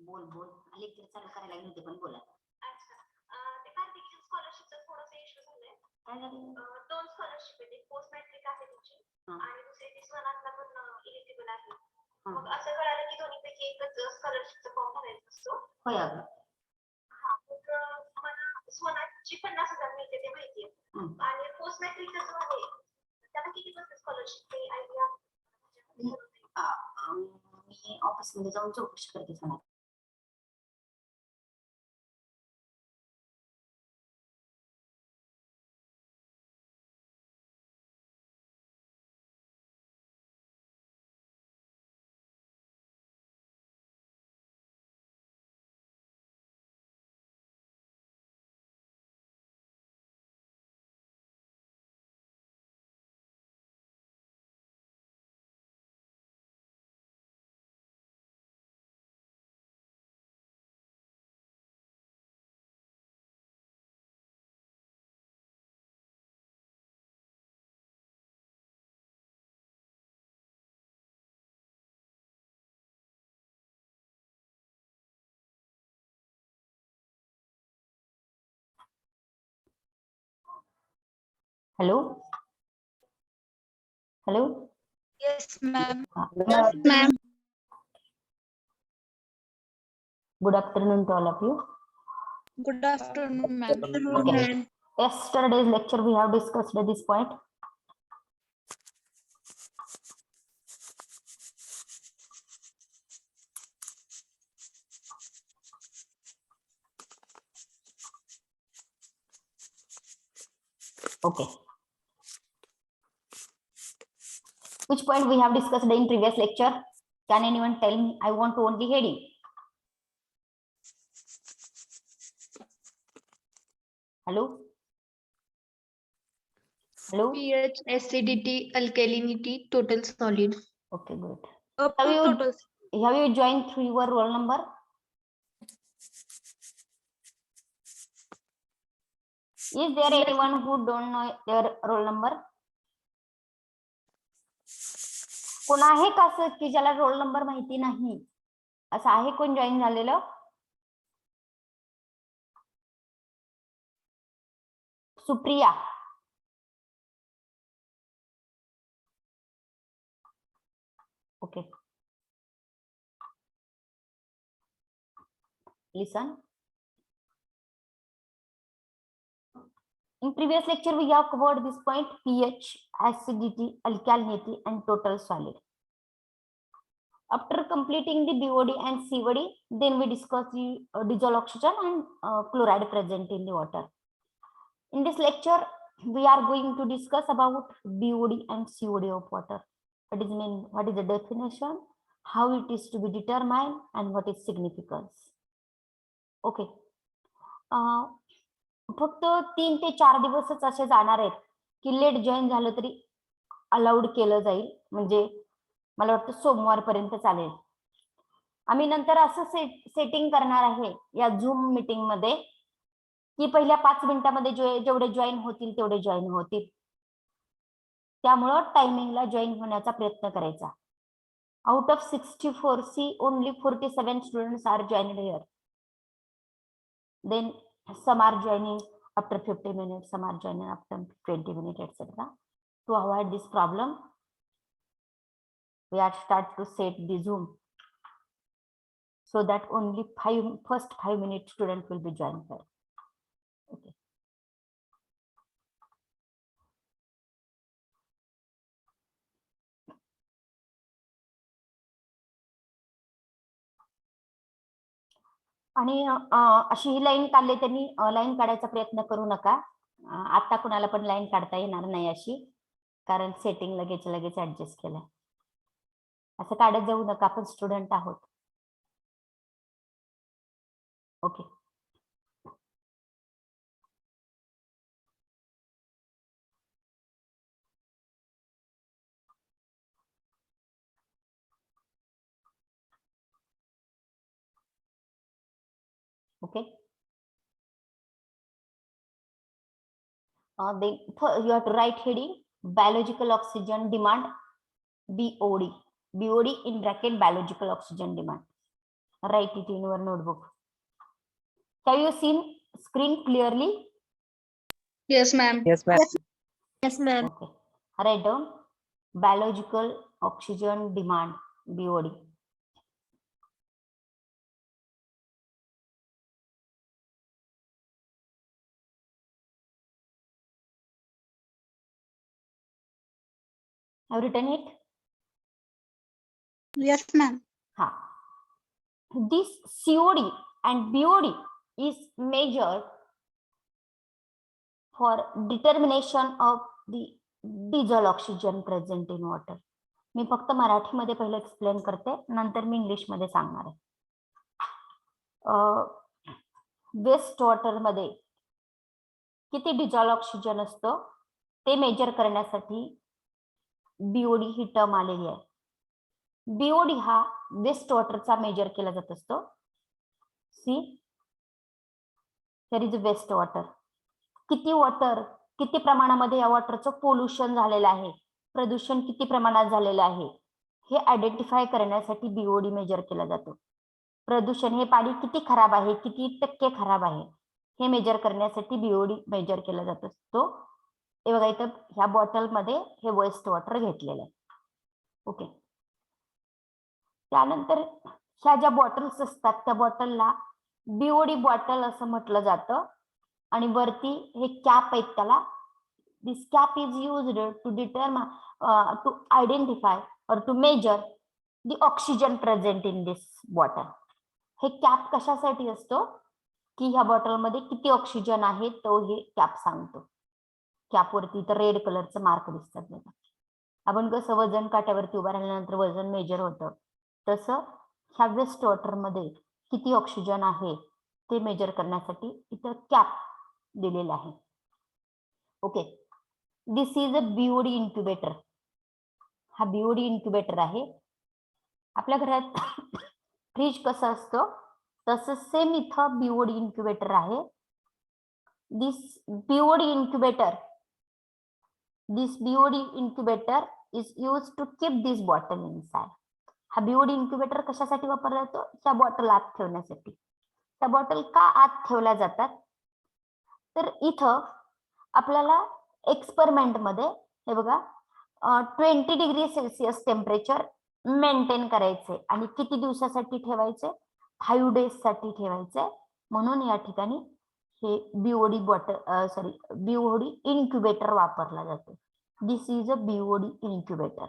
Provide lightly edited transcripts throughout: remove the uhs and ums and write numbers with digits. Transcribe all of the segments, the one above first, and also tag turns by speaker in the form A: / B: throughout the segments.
A: बोल बोल लेक्चर चालू करायला लागले होते पण बोला.
B: ते कार्तिकीच्या स्कॉलरशिपचा थोडासा इश्यू झालाय.
A: काय झालं?
B: दोन स्कॉलरशिप आहे, पोस्ट मॅट्रिक आहे तुमची आणि दुसरी ती स्वनातला पण एलिजिबल आहे. मग असं कळालं की दोन्हीपैकी एकच स्कॉलरशिपचा फॉर्म भरायचा असतो.
A: होय अगं.
B: हा मग मला स्वनातची 50,000 मिळते ते माहिती आहे आणि पोस्ट मॅट्रिकचा जो आहे त्याला किती बसते स्कॉलरशिप ते आयडिया?
A: मी ऑफिसमध्ये जाऊन चौकशी करते स्वनात. Hello hello.
C: Yes, ma'am.
A: Yes,
C: ma'am.
A: Good afternoon to all of you.
C: Good afternoon, ma'am.
A: Okay. Yesterday's lecture we have discussed this point. Okay. Which point we have discussed in previous lecture? Can anyone tell me? I want to only heading. Hello? Hello?
C: pH, acidity, alkalinity, total solid.
A: Okay, good.
C: Up
A: Have
C: to
A: you,
C: total.
A: have you joined through your roll number? Is there anyone who don't know their roll number? कोण आहे का असं की ज्याला roll number माहिती नाही? असं आहे कोण जॉईन झालेलं? Supriya. Okay. Listen. In previous lecture, we have covered this point: pH, acidity, alkalinity, and total solid. After completing the BOD and COD, then we discuss the dissolved oxygen and chloride present in the water. In this lecture, we are going to discuss about BOD and COD of water. What is mean? What is the definition? How it is to be determined, and what is significance? Okay. फक्त 3 ते 4 दिवसच असे जाणार आहेत की late join झालं तरी allowed केलं जाईल. म्हणजे मला वाटतं सोमवारपर्यंत चालेल. आम्ही नंतर असं सेटिंग करणार आहे या झूम मीटिंग मध्ये की पहिल्या 5 मिनिटांमध्ये जेवढे जॉईन होतील तेवढे जॉईन होतील. त्यामुळं टायमिंगला जॉईन होण्याचा प्रयत्न करायचा. Out of 64 see only 47 students are joined here. Then some are joining after 50 minutes, some are joining after 20 minutes, etc. To avoid this problem, we are start to set the Zoom so that only first 5 minutes student will be joined here. Okay. आणि अशी ही line काढली त्यांनी line काढायचा प्रयत्न करू नका. आता कुणाला पण लाईन काढता येणार नाही अशी, कारण सेटिंग लगेच ऍडजस्ट केलंय. असं काढत जाऊ नका, आपण स्टुडंट आहोत. Okay. Okay. Then you have to write heading biological oxygen demand, BOD. BOD in bracket biological oxygen demand. Write it in your notebook. Have you seen screen clearly?
C: Yes, ma'am.
D: Yes, ma'am.
C: Yes, ma'am.
A: Okay. Write down biological oxygen demand, BOD. Have you written it?
C: Yes, ma'am.
A: Ha. This COD and BOD is measured for determination of the dissolved oxygen present in water. मी फक्त मराठीमध्ये पहिले explain करते, नंतर मी इंग्लिशमध्ये सांगणार आहे. Waste water मध्ये किती डिझॉल्व ऑक्सिजन असतो ते मेजर करण्यासाठी बीओडी ही टर्म आलेली आहे. बीओडी हा वेस्ट वॉटरचा मेजर केला जात असतो. See here is waste water. किती प्रमाणामध्ये या वॉटरचं पोल्युशन झालेलं आहे, प्रदूषण किती प्रमाणात झालेलं आहे हे आयडेंटिफाय करण्यासाठी बीओडी मेजर केला जातो. प्रदूषण हे पाणी किती खराब आहे, किती टक्के खराब आहे हे मेजर करण्यासाठी बीओडी मेजर केला जात असतो. हे बघा इथं ह्या बॉटल मध्ये हे वेस्ट वॉटर घेतलेलं आहे. ओके. त्यानंतर ह्या ज्या बॉटल्स असतात त्या बॉटलला बीओडी बॉटल असं म्हटलं जातं आणि वरती हे कॅप आहेत त्याला. This cap is used to determine to identify और to measure the oxygen present in this bottle. हे कॅप कशासाठी असतो की ह्या बॉटलमध्ये किती ऑक्सिजन आहे तो हे कॅप सांगतो. कॅपवरती तर रेड कलरचं मार्क दिसतात बघा. आपण कसं वजन काट्यावरती उभा राहिल्यानंतर वजन मेजर होतं तसं ह्या वेस्ट वॉटरमध्ये किती ऑक्सिजन आहे ते मेजर करण्यासाठी इथं कॅप दिलेला आहे. Okay. This is a BOD incubator. हा बीओडी इन्क्युबेटर आहे. आपल्या घरात फ्रीज कसं असतं तसं सेम इथं बीओडी इन्क्युबेटर आहे. This BOD incubator is use to keep this bottle inside. हा बीओडी इन्क्युबेटर कशासाठी वापरला जातो? त्या बॉटल आत ठेवण्यासाठी. त्या बॉटल का आत ठेवल्या जातात तर इथं आपल्याला एक्सपेरिमेंट मध्ये हे बघा 20 डिग्री सेल्सिअस टेम्परेचर मेंटेन करायचे आणि किती दिवसासाठी ठेवायचे? 5 डेज साठी ठेवायचे. म्हणून या ठिकाणी हे बीओडी बीओडी इन्क्युबेटर वापरला जातो. दिस इज अ बीओडी इन्क्युबेटर.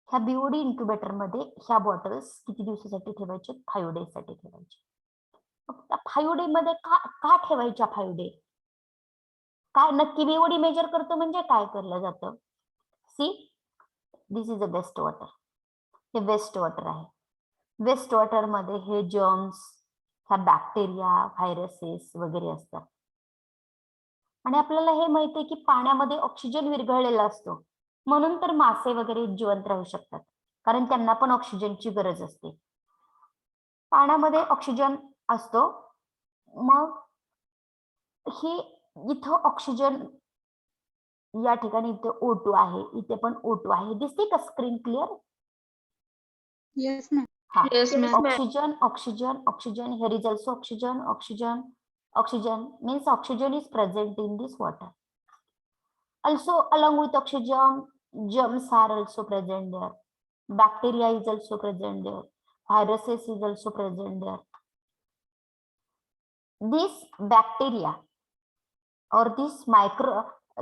A: ह्या बीओडी इन्क्युबेटर मध्ये ह्या बॉटल्स किती दिवसासाठी ठेवायचे? 5 डेज साठी ठेवायचे. 5 डे मध्ये का ठेवायच्या 5 डे? काय नक्की बीओडी मेजर करतो म्हणजे काय केलं जातं? See this is a waste water. हे वेस्ट वॉटर आहे. वेस्ट वॉटर मध्ये हे जर्म्स, ह्या बॅक्टेरिया, व्हायरसेस वगैरे असतात. आणि आपल्याला हे माहिती आहे की पाण्यामध्ये ऑक्सिजन विरघळलेला असतो म्हणून तर मासे वगैरे जिवंत राहू शकतात कारण त्यांना पण ऑक्सिजनची गरज असते. पाण्यामध्ये ऑक्सिजन असतो. मग ही इथं ऑक्सिजन या ठिकाणी इथे O2 आहे, इथे पण O2 आहे. दिसते का स्क्रीन क्लिअर?
C: Yes, ma'am.
A: हा.
C: Yes, ma'am.
A: Oxygen. Here is also oxygen means oxygen is present in this water. Also along with oxygen, germs are also present there. Bacteria is also present there. Viruses is also present there. This bacteria or this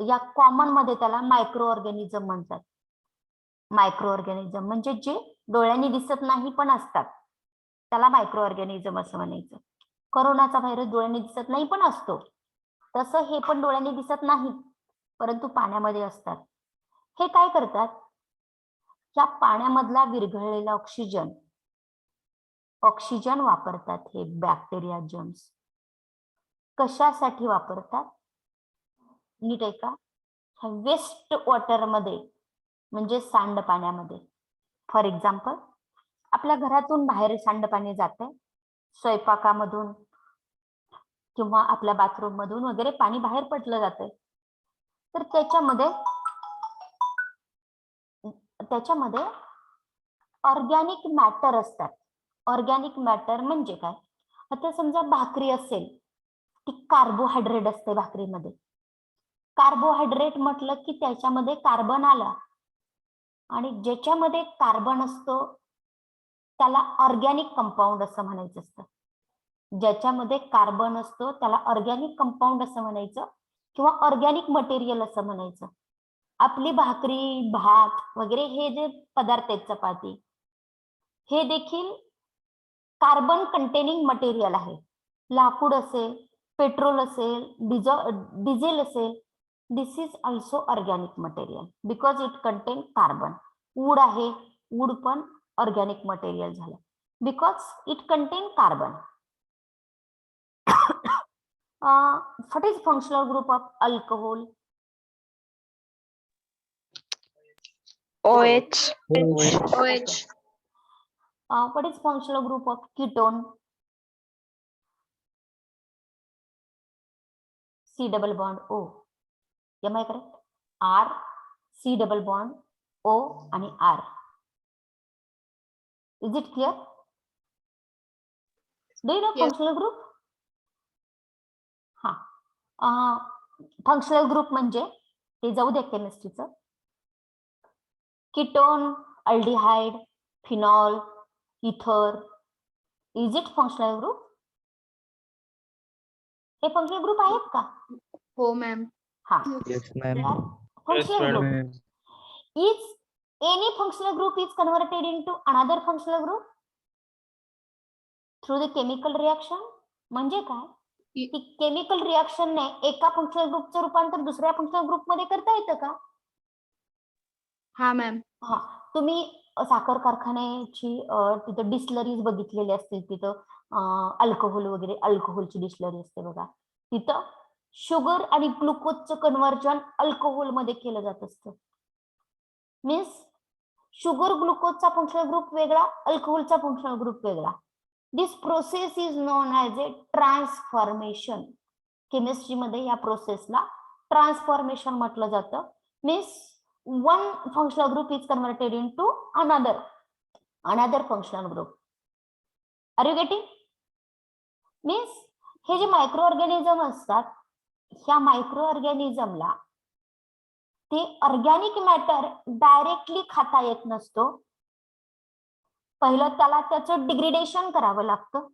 A: या common मध्ये त्याला micro organism म्हणतात. Micro organism म्हणजे जे डोळ्यांनी दिसत नाही पण असतात त्याला मायक्रो ऑर्गॅनिझम असं म्हणायचं. कोरोनाचा व्हायरस डोळ्यांनी दिसत नाही पण असतो, तसं हे पण डोळ्यांनी दिसत नाही परंतु पाण्यामध्ये असतात. हे काय करतात? या पाण्यामधला विरघळलेला ऑक्सिजन वापरतात. हे बॅक्टेरिया जर्म्स कशासाठी वापरतात? नीट आहे का? वेस्ट वॉटर मध्ये म्हणजे सांडपाण्यामध्ये. फॉर एक्झाम्पल आपल्या घरातून बाहेर सांडपाणी जाते, स्वयंपाकामधून किंवा आपल्या बाथरूम मधून वगैरे पाणी बाहेर पडलं जाते. तर त्याच्यामध्ये ऑर्गॅनिक मॅटर असतात. ऑर्गॅनिक मॅटर म्हणजे काय? आता समजा भाकरी असेल, ती कार्बोहायड्रेट असते भाकरीमध्ये. कार्बोहायड्रेट म्हटलं की त्याच्यामध्ये कार्बन आला, आणि ज्याच्यामध्ये कार्बन असतो त्याला ऑर्गॅनिक कंपाऊंड असं म्हणायचं असतं. ज्याच्यामध्ये कार्बन असतो त्याला ऑर्गॅनिक कंपाऊंड असं म्हणायचं किंवा ऑर्गॅनिक मटेरियल असं म्हणायचं. आपली भाकरी, भात वगैरे हे जे पदार्थ आहेत, चपाती, हे देखील कार्बन कंटेनिंग मटेरियल आहे. लाकूड असेल, पेट्रोल असेल, डिझेल असेल, this is also organic material because it contain carbon. Wood आहे, वूड पण ऑर्गॅनिक मटेरियल झालं because it contain carbon. what is functional group of alcohol?
D: OH.
C: OH.
A: What is functional group of ketone? C double bond O. Am I correct? R, C double bond O आणि R. Is it clear? Do you know
C: Yes.
A: functional group? Functional group म्हणजे ते जाऊ द्या केमिस्ट्रीचं. Ketone, aldehyde, phenol, इथर. Is it functional group? हे functional group आहेत का?
C: हो मॅम.
A: हा.
E: Yes, ma'am.
A: Functional group. Is any functional group is converted into another functional group through the chemical reaction? म्हणजे काय? की केमिकल रिएक्शनने एका फंक्शनल ग्रुपचं रूपांतर दुसऱ्या फंक्शनल ग्रुप मध्ये करता येतं का?
C: हा मॅम.
A: हा. तुम्ही साखर कारखान्याची तिथं डिस्लरीज बघितलेली असतील, तिथं अल्कोहोल वगैरे, अल्कोहोलची डिस्लरी असते बघा. तिथं शुगर आणि ग्लुकोजचं कन्व्हर्जन अल्कोहोल मध्ये केलं जात असतं. मीन्स शुगर ग्लुकोजचा फंक्शनल ग्रुप वेगळा, अल्कोहोलचा फंक्शनल ग्रुप वेगळा. This process is known as a transformation. केमिस्ट्रीमध्ये या प्रोसेसला ट्रान्सफॉर्मेशन म्हटलं जातं. Means one functional group is converted into another functional group. Are you getting? Means हे जे मायक्रो ऑर्गॅनिझम असतात, ह्या मायक्रो ऑर्गॅनिझमला ते ऑर्गॅनिक मॅटर डायरेक्टली खाता येत नसतो. पहिलं त्याला त्याचं डिग्रेडेशन करावं लागतं.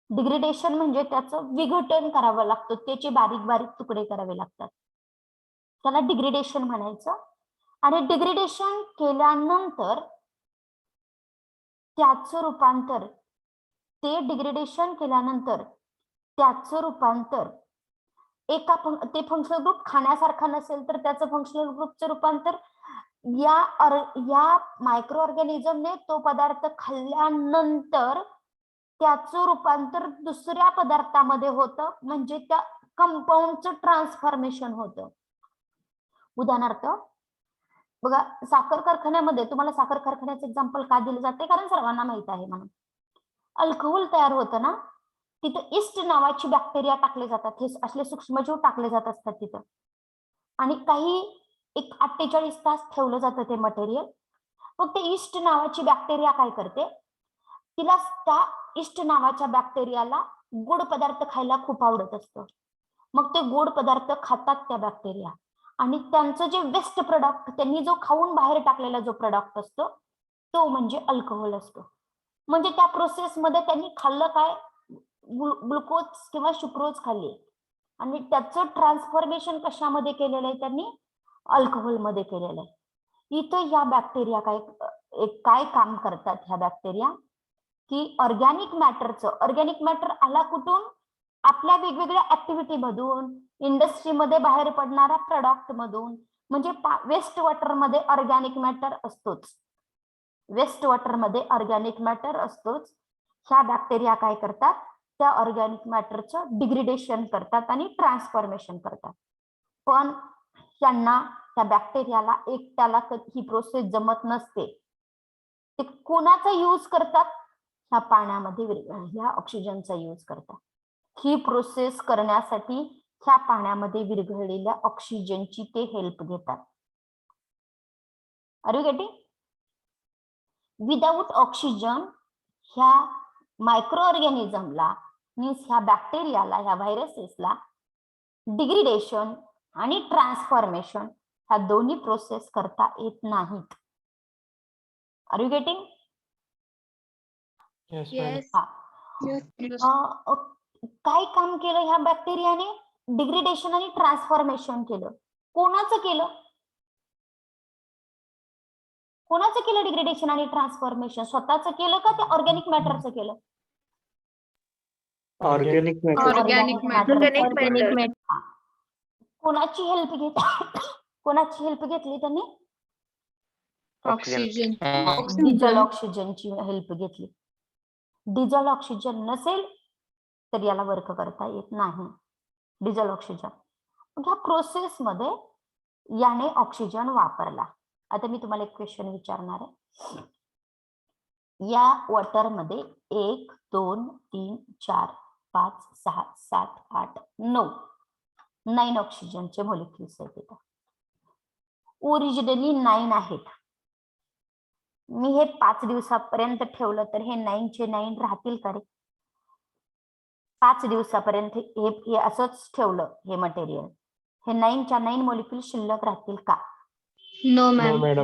A: डिग्रेडेशन म्हणजे त्याचं विघटन करावं लागतं, त्याचे बारीक बारीक तुकडे करावे लागतात, त्याला डिग्रेडेशन म्हणायचं. आणि डिग्रेडेशन केल्यानंतर त्याचं रूपांतर, ते डिग्रेडेशन केल्यानंतर त्याचं रूपांतर एका ते फंक्शनल ग्रुप खाण्यासारखा नसेल तर त्याचं फंक्शनल ग्रुपचं रूपांतर या मायक्रो ऑर्गॅनिझमने तो पदार्थ खाल्ल्यानंतर त्याचं रूपांतर दुसऱ्या पदार्थामध्ये होतं, म्हणजे त्या कंपाऊंडचं ट्रान्सफॉर्मेशन होतं. उदाहरणार्थ बघा, साखर कारखान्यामध्ये, तुम्हाला साखर कारखान्याचं एक्झाम्पल का दिलं जाते? कारण सर्वांना माहित आहे म्हणून. अल्कोहोल तयार होतं ना, तिथं इस्ट नावाची बॅक्टेरिया टाकले जातात, हे असले सूक्ष्मजीव टाकले जात असतात तिथं. आणि काही एक 48 तास ठेवलं जातं ते मटेरियल. मग ते इस्ट नावाची बॅक्टेरिया काय करते, तिला त्या इस्ट नावाच्या बॅक्टेरियाला गोड पदार्थ खायला खूप आवडत असतं. मग ते गोड पदार्थ खातात त्या बॅक्टेरिया, आणि त्यांचं जे वेस्ट प्रोडक्ट, त्यांनी जो खाऊन बाहेर टाकलेला जो प्रोडक्ट असतो तो म्हणजे अल्कोहोल असतो. म्हणजे त्या प्रोसेसमध्ये त्यांनी खाल्लं काय, ग्लुकोज किंवा शुक्रोज खाल्ले, आणि त्याचं ट्रान्सफॉर्मेशन कशामध्ये केलेलं आहे, त्यांनी अल्कोहोल मध्ये केलेलं आहे. इथं ह्या बॅक्टेरिया काय काम करतात, ह्या बॅक्टेरिया की ऑर्गॅनिक मॅटर आला कुठून, आपल्या वेगवेगळ्या ऍक्टिव्हिटी मधून, इंडस्ट्रीमध्ये बाहेर पडणाऱ्या प्रोडक्ट मधून. म्हणजे वेस्ट वॉटर मध्ये ऑर्गॅनिक मॅटर असतोच, वेस्ट वॉटर मध्ये ऑर्गॅनिक मॅटर असतोच. ह्या बॅक्टेरिया काय करतात, त्या ऑर्गॅनिक मॅटरचं डिग्रेडेशन करतात आणि ट्रान्सफॉर्मेशन करतात. पण त्यांना, त्या बॅक्टेरियाला एकट्याला ही प्रोसेस जमत नसते. ते कोणाचा यूज करतात, ह्या पाण्यामध्ये ह्या ऑक्सिजनचा यूज करतात. ही प्रोसेस करण्यासाठी ह्या पाण्यामध्ये विरघळलेल्या ऑक्सिजनची ते हेल्प घेतात. Are you getting? Without oxygen ह्या मायक्रो ऑर्गॅनिझमला मीन्स ह्या बॅक्टेरियाला ह्या व्हायरसेसला डिग्रेडेशन आणि ट्रान्सफॉर्मेशन ह्या दोन्ही प्रोसेस करता येत नाहीत. Are you getting?
C: Yes.
A: काय काम केलं ह्या बॅक्टेरियाने? डिग्रेडेशन आणि ट्रान्सफॉर्मेशन केलं. कोणाचं केलं? कोणाचं केलं डिग्रेडेशन आणि ट्रान्सफॉर्मेशन? स्वतःच केलं का ते ऑर्गॅनिक मॅटरचं केलं?
D: Organic matter.
C: Organic matter.
A: Organic matter. कोणाची हेल्प कोणाची हेल्प घेतली त्यांनी?
C: Oxygen.
A: डिझेल ऑक्सिजनची हेल्प घेतली. डिझेल ऑक्सिजन नसेल तर याला वर्क करता येत नाही. डिझेल ऑक्सिजन ह्या प्रोसेस मध्ये याने ऑक्सिजन वापरला. आता मी तुम्हाला एक क्वेश्चन विचारणार आहे. या वॉटर मध्ये 1 2 3 4 5 6 7 8 9 ऑक्सिजनचे मॉलिक्युल्स आहेत इथं. ओरिजिनली 9 आहेत. मी हे 5 दिवसापर्यंत ठेवलं तर हे 9 चे 9 राहतील का रे? 5 दिवसापर्यंत हे असंच ठेवलं हे मटेरियल, हे 9 च्या 9 मॉलिक्युल शिल्लक राहतील का?
C: No, ma'am.
D: मॅडम.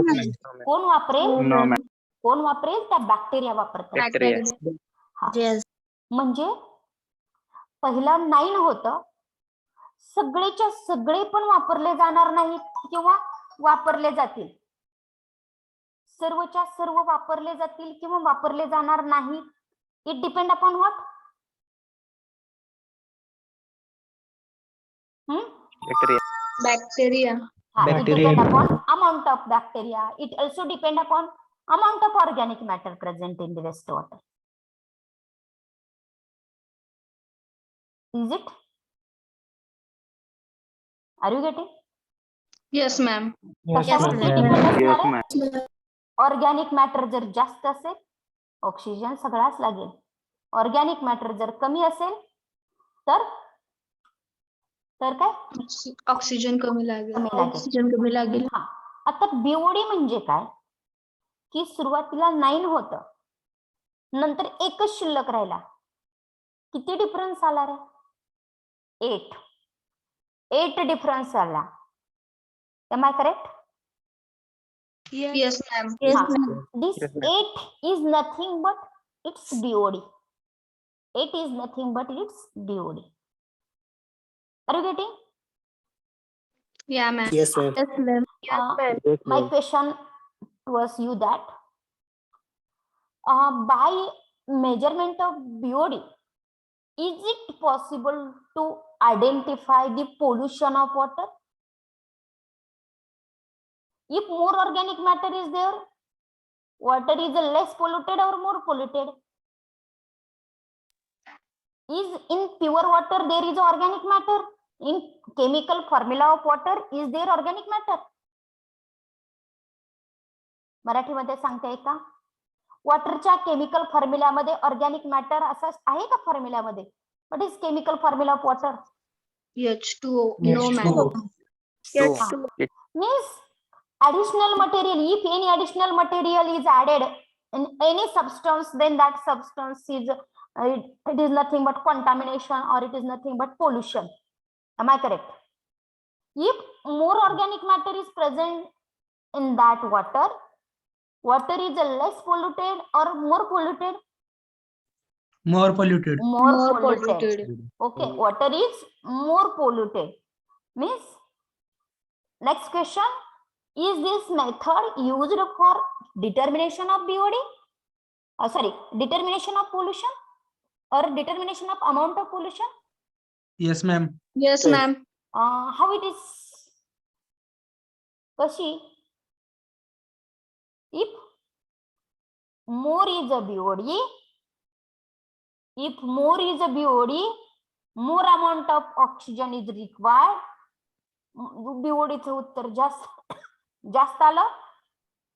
A: नाही. कोण वापरेल?
C: No, ma'am.
A: कोण वापरेल? त्या बॅक्टेरिया वापरतात.
C: Bacteria.
A: हा.
C: Yes.
A: म्हणजे पहिला 9 होतं, सगळेच्या सगळे पण वापरले जाणार नाहीत किंवा वापरले जातील. सर्वच्या सर्व वापरले जातील किंवा वापरले जाणार नाही. It depend upon what?
C: Bacteria.
A: It depend upon amount of bacteria. It also depend upon amount of organic matter present in the wastewater. Is it? Are you getting?
C: Yes, ma'am.
A: कशावरती
C: ma'am.
A: depend असणार आहे? Organic matter जर जास्त असेल oxygen सगळाच लागेल. Organic matter जर कमी असेल तर काय?
C: Oxygen कमी लागेल.
A: कमी लागेल.
C: Oxygen कमी लागेल.
A: हा. आता बीओडी म्हणजे काय? की सुरुवातीला 9 होतं, नंतर एकच शिल्लक राहिला. किती डिफरन्स आला रे? 8 डिफरन्स आला. Am I correct?
C: Yes, ma'am.
A: This 8 is nothing but its BOD. 8 is nothing but its BOD. Are you getting?
C: Yeah, ma'am.
D: Yes, ma'am.
C: Yes, ma'am.
A: My question was you that by measurement of BOD, is it possible to identify the pollution of water? If more organic matter is there, water is less polluted or more polluted? Is in pure water there is organic matter? In chemical formula of water is there organic matter? मराठीमध्ये सांगते का? वॉटरच्या chemical फॉर्म्युल्यामध्ये organic matter असं आहे का फॉर्म्युल्यामध्ये? What is chemical formula of water?
C: H2O. No, ma'am.
A: Means additional material. If any additional material is added in any substance, then that substance is it is nothing but contamination or it is nothing but pollution. Am I correct? If more organic matter is present in that water, water is less polluted or more polluted?
D: More polluted.
A: More polluted. Okay, water is more polluted. Means next question, is this method used for determination of BOD? Sorry, determination of pollution or determination of amount of pollution?
D: Yes, ma'am.
C: Yes, ma'am.
A: How it is? Kashi? If more is a BOD, if more is a BOD, more amount of oxygen is required. BOD चं उत्तर जास्त आलं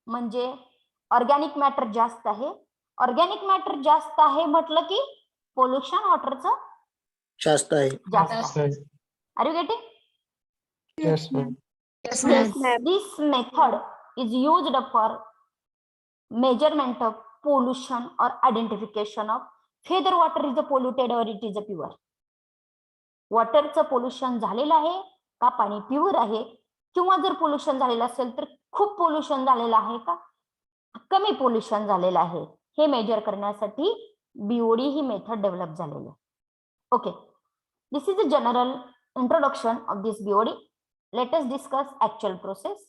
A: म्हणजे organic matter जास्त आहे. Organic matter जास्त आहे म्हटलं की पोल्युशन वॉटरचं
D: जास्त आहे.
A: जास्त आहे. Are you getting?
D: Yes, ma'am.
C: Yes, ma'am.
A: This method is used for measurement of pollution or identification of whether water is a polluted or it is a pure. वॉटरचं pollution झालेलं आहे का पाणी प्युअर आहे, किंवा जर पोल्युशन झालेलं असेल तर खूप पोल्युशन झालेलं आहे का कमी पोल्युशन झालेलं आहे, हे मेजर करण्यासाठी बीओडी ही मेथड डेव्हलप झालेली आहे. Okay, this is a general introduction of this BOD. Let us discuss actual process.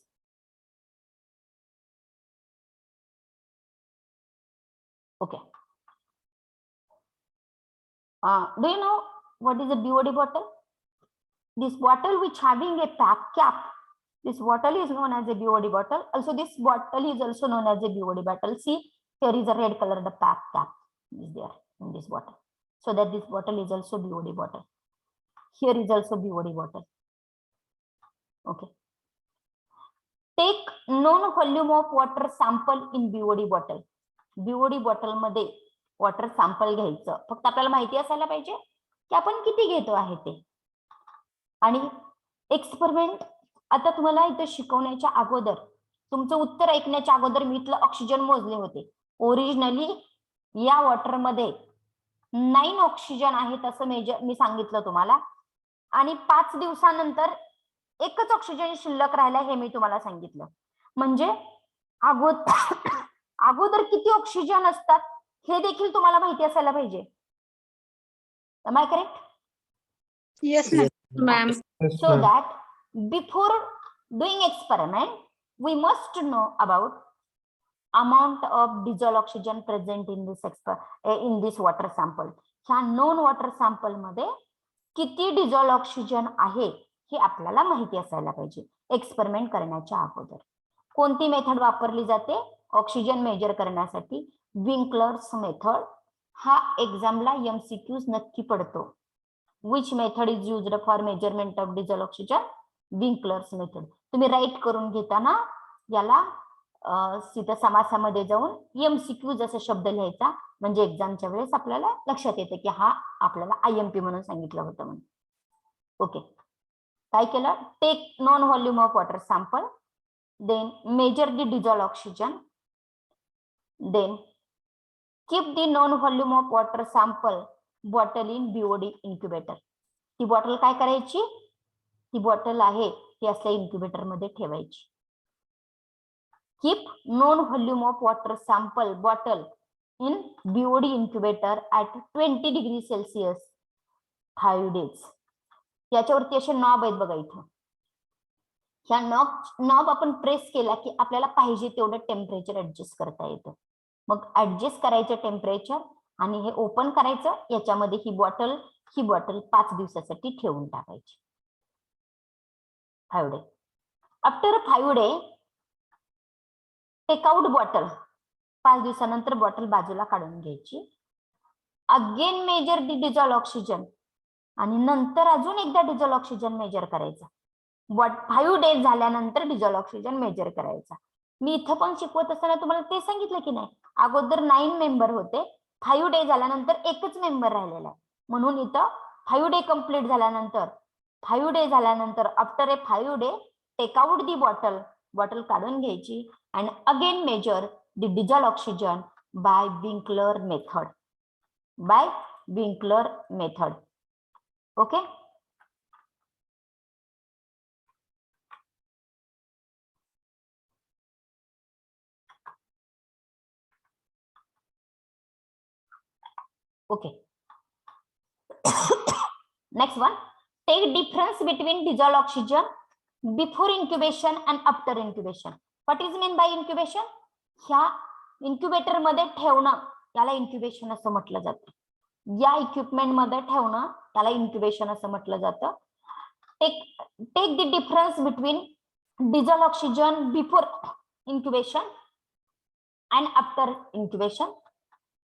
A: Okay. Do you know what is a BOD bottle? This bottle which having a cap, this bottle is known as a BOD bottle. Also, this bottle is also known as a BOD bottle. See, there is a red colored cap is there in this bottle. So that this bottle is also BOD bottle. Here is also BOD bottle. Okay. Take known volume of water sample in BOD bottle. BOD bottle मध्ये water sample घ्यायचं. फक्त आपल्याला माहिती असायला पाहिजे की आपण किती घेतो आहे ते. आणि एक्सपेरिमेंट आता तुम्हाला इथे शिकवण्याच्या अगोदर, तुमचं उत्तर ऐकण्याच्या अगोदर मी इथलं ऑक्सिजन मोजले होते. ओरिजिनली या वॉटर मध्ये 9 ऑक्सिजन आहेत असं मी सांगितलं तुम्हाला, आणि 5 दिवसानंतर एकच ऑक्सिजन शिल्लक राहिला हे मी तुम्हाला सांगितलं. म्हणजे अगोदर किती ऑक्सिजन असतात हे देखील तुम्हाला माहिती असायला पाहिजे. Am I correct?
C: Yes, ma'am.
A: So that before doing experiment, we must know about amount of dissolved oxygen present in this water sample. ह्या known water sample मध्ये किती dissolved oxygen आहे हे आपल्याला माहिती असायला पाहिजे एक्सपेरिमेंट करण्याच्या अगोदर. कोणती मेथड वापरली जाते ऑक्सिजन मेजर करण्यासाठी? Winkler's method. हा एक्झामला एमसीक्यूज नक्की पडतो. Which method is used for measurement of dissolved oxygen? Winkler's method. तुम्ही राईट करून घेताना याला सीधा समासामध्ये जाऊन एमसीक्यूज असा शब्द लिहायचा, म्हणजे एक्झामच्या वेळेस आपल्याला लक्षात येते की हा आपल्याला आयएमपी म्हणून सांगितलं होतं म्हणून. ओके, काय केलं? Take known volume of water sample, then measure the dissolved oxygen, then keep the known volume of water sample bottle in BOD incubator. ती बॉटल काय करायची? ती बॉटल आहे ती असल्या इन्क्युबेटर मध्ये ठेवायची. Keep known volume of water sample bottle in BOD incubator at 20 degree Celsius 5 days. याच्यावरती असे नॉब आहेत बघा इथं. ह्या नॉब आपण प्रेस केला की आपल्याला पाहिजे तेवढं टेम्परेचर ऍडजस्ट करता येतं. मग ऍडजस्ट करायचं टेम्परेचर आणि हे ओपन करायचं. याच्यामध्ये ही बॉटल 5 दिवसासाठी ठेवून टाकायची. 5 day. After 5 day take out bottle. 5 दिवसानंतर बॉटल बाजूला काढून घ्यायची. Again measure the dissolved oxygen, आणि नंतर अजून एकदा डिझॉल्व्ड ऑक्सिजन मेजर करायचा. 5 डेज झाल्यानंतर डिझॉल्व्ड ऑक्सिजन मेजर करायचा. मी इथं पण शिकवत असताना तुम्हाला ते सांगितलं की नाही, अगोदर 9 मेंबर होते, 5 डे झाल्यानंतर एकच मेंबर राहिलेला आहे. म्हणून इथं 5 डे कंप्लीट झाल्यानंतर, 5 डे झाल्यानंतर after a 5 day take out the bottle काढून घ्यायची and again measure the dissolved oxygen by Winkler method. Okay. Okay. Next one, take difference between dissolved oxygen before incubation and after incubation. What is mean by incubation? ह्या incubator मध्ये ठेवणं याला incubation असं म्हटलं जातं. या इक्विपमेंट मध्ये ठेवणं त्याला इन्क्युबेशन असं म्हटलं जातं. Take the difference between dissolved oxygen before incubation and after incubation.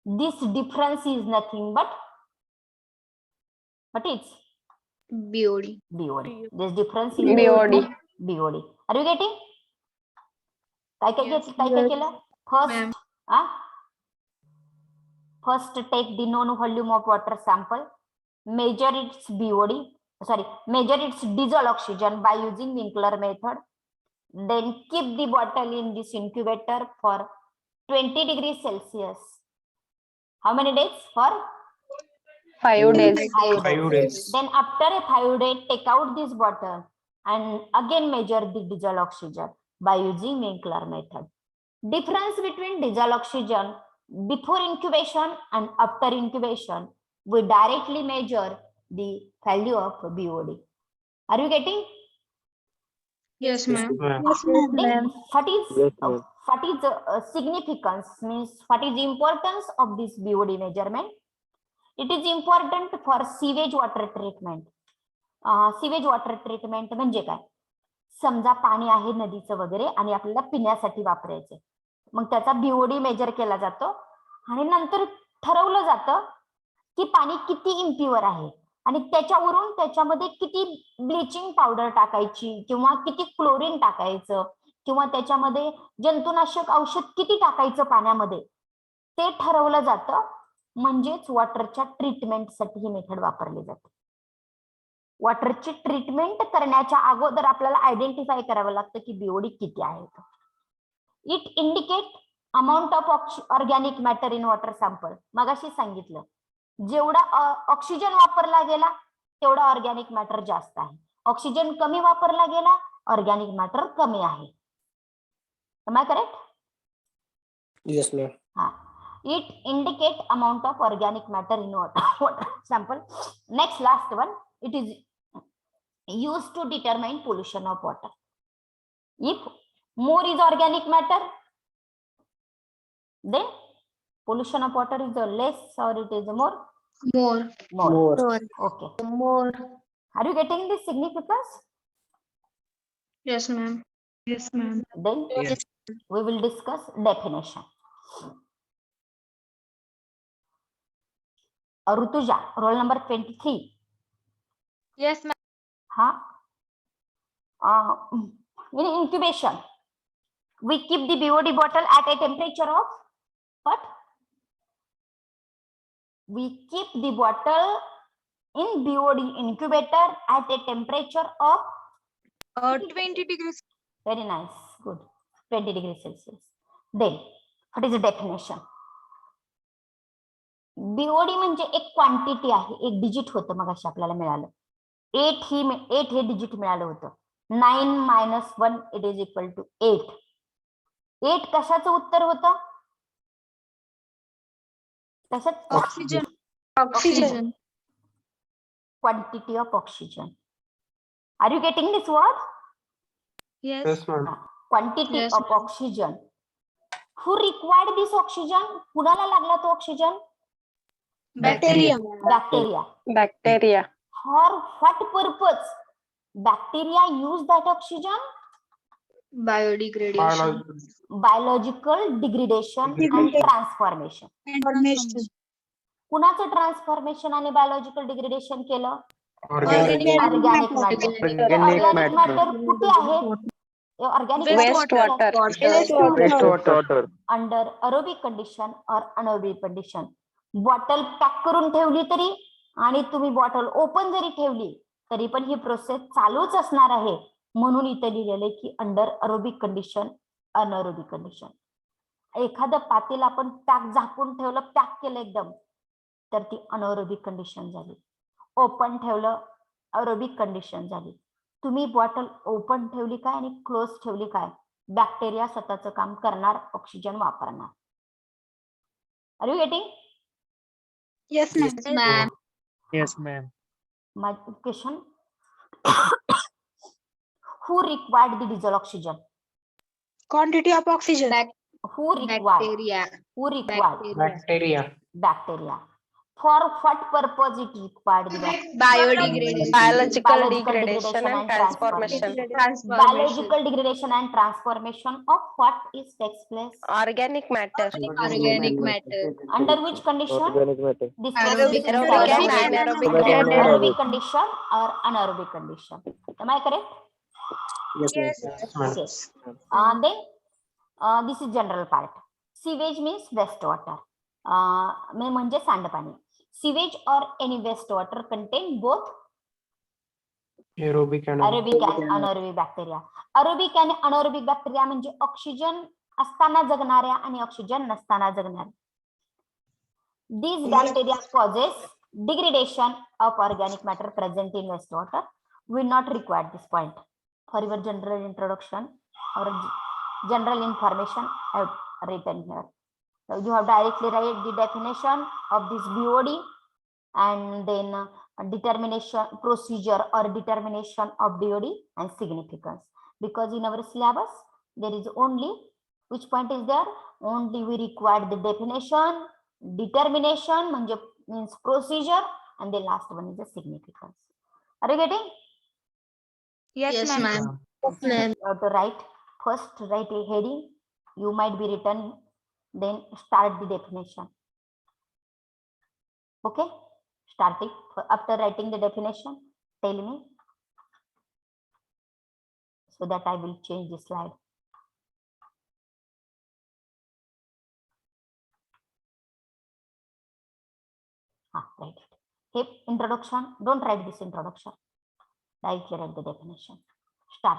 A: This difference is nothing but what is
C: BOD.
A: This difference is
C: BOD.
A: BOD. Are you getting? काय केलं? First take the known volume of water sample, measure its dissolved oxygen by using Winkler method. Then keep the bottle in this incubator for 20 degrees Celsius. How many days? For
E: 5 days.
D: 5 days.
A: Then after a 5 days, take out this bottle and again measure the dissolved oxygen by using Winkler method. Difference between dissolved oxygen before incubation and after incubation, we directly measure the value of BOD. Are you getting?
C: Yes, ma'am.
A: Then what is significance, means what is the importance of this BOD measurement? It is important for sewage water treatment. Sewage water treatment म्हणजे काय? समजा पाणी आहे नदीचं वगैरे आणि आपल्याला पिण्यासाठी वापरायचे, मग त्याचा बीओडी मेजर केला जातो आणि नंतर ठरवलं जातं की पाणी किती इम्प्युअर आहे आणि त्याच्यावरून त्याच्यामध्ये किती ब्लिचिंग पावडर टाकायची किंवा किती क्लोरीन टाकायचं किंवा त्याच्यामध्ये जंतुनाशक औषध किती टाकायचं पाण्यामध्ये ते ठरवलं जातं. म्हणजेच वॉटरच्या ट्रीटमेंटसाठी ही मेथड वापरली जाते. वॉटरची ट्रीटमेंट करण्याच्या अगोदर आपल्याला आयडेंटिफाय करावं लागतं की बीओडी किती आहे. It indicate amount of organic matter in water sample. मगाशी सांगितलं जेवढा ऑक्सिजन वापरला गेला तेवढा ऑर्गॅनिक मॅटर जास्त आहे, ऑक्सिजन कमी वापरला गेला ऑर्गॅनिक मॅटर कमी आहे. Am I correct?
D: Yes, ma'am.
A: हा. It indicate amount of organic matter in water sample. Next, last one, it is used to determine pollution of water. If more is organic matter, then pollution of water is less or it is more?
C: More.
D: More.
A: Okay.
C: More.
A: Are you getting the significance?
C: Yes, ma'am. Yes, ma'am.
A: Then
D: Yes.
A: we will discuss definition. Rutuja, roll number 23.
E: Yes, ma'am.
A: हा. In incubation, we keep the BOD bottle at a temperature of what? We keep the bottle in BOD incubator at a temperature of
E: 20 degrees.
A: very nice, good, 20 degrees Celsius. Then what is the definition? BOD म्हणजे एक quantity आहे, एक digit होतं. मग अशी आपल्याला मिळालं 8 हे डिजिट मिळालं होतं. 9 - 1 इट इज इक्वल टू 8. 8 कशाचं उत्तर होतं? कशात?
E: Oxygen.
C: Oxygen.
A: Quantity of oxygen. Are you getting this word?
E: Yes.
D: ma'am.
A: Quantity
C: Yes,
A: of oxygen. Who required this oxygen? कुणाला लागला तो oxygen?
C: Bacteria.
A: Bacteria.
E: Bacteria.
A: For what purpose? Bacteria use that oxygen?
C: Biodegradation.
A: Biological degradation and transformation. कुणाचं transformation आणि biological degradation केलं?
D: Organic.
A: Organic matter. Organic matter कुठे आहे? Organic
E: Wastewater.
D: Wastewater.
A: Under aerobic condition और anaerobic condition. Bottle pack करून ठेवली तरी आणि तुम्ही बॉटल ओपन जरी ठेवली तरी पण ही प्रोसेस चालूच असणार आहे. म्हणून इथे लिहिलेले की under aerobic condition, anaerobic condition. एखादं पातेल आपण पॅक झाकून ठेवलं, पॅक केलं एकदम, तर ती अनएरोबिक कंडिशन झाली. ओपन ठेवलं, एरोबिक कंडिशन झाली. तुम्ही बॉटल ओपन ठेवली काय आणि क्लोज ठेवली काय, बॅक्टेरिया स्वतःचं काम करणार, ऑक्सिजन वापरणार. Are you getting?
E: Yes, ma'am.
D: Yes, ma'am.
A: My question. Who required the diesel oxygen?
E: Quantity of oxygen.
A: Who required?
C: Bacteria.
A: Who required?
D: Bacteria.
A: Bacteria. For what purpose it required the bacteria?
C: Biodegradation.
E: Biological degradation and transformation.
A: Biological degradation and transformation of what is takes place?
E: Organic matter.
C: Organic matter.
A: Under which condition? This
C: Aerobic
A: process is
E: Aerobic
A: carried
E: and
A: out
E: anaerobic
A: under
E: condition.
A: aerobic condition or anaerobic condition. Am I correct?
D: Yes, ma'am.
A: Yes. Then this is general part. Sewage means wastewater. म्हणजे सांडपाणी. Sewage or any wastewater contain both
D: Aerobic and
A: aerobic and anaerobic bacteria. Aerobic and anaerobic bacteria म्हणजे oxygen असताना जगणाऱ्या आणि oxygen नसताना जगणाऱ्या. These bacteria causes degradation of organic matter present in wastewater. We not require this point. For your general introduction or general information, I have written here. So you have directly write the definition of this BOD and then determination procedure or determination of DOD and significance. Because in our syllabus there is only which point is there? Only we require the definition, determination means procedure, and the last one is the significance. Are you getting?
E: Yes, ma'am.
A: You have to write first, write a heading. You might be written, then start the definition. Okay, start it. After writing the definition, tell me so that I will change the slide. Write it. Hey, introduction. Don't write this introduction. Directly write the definition. Start.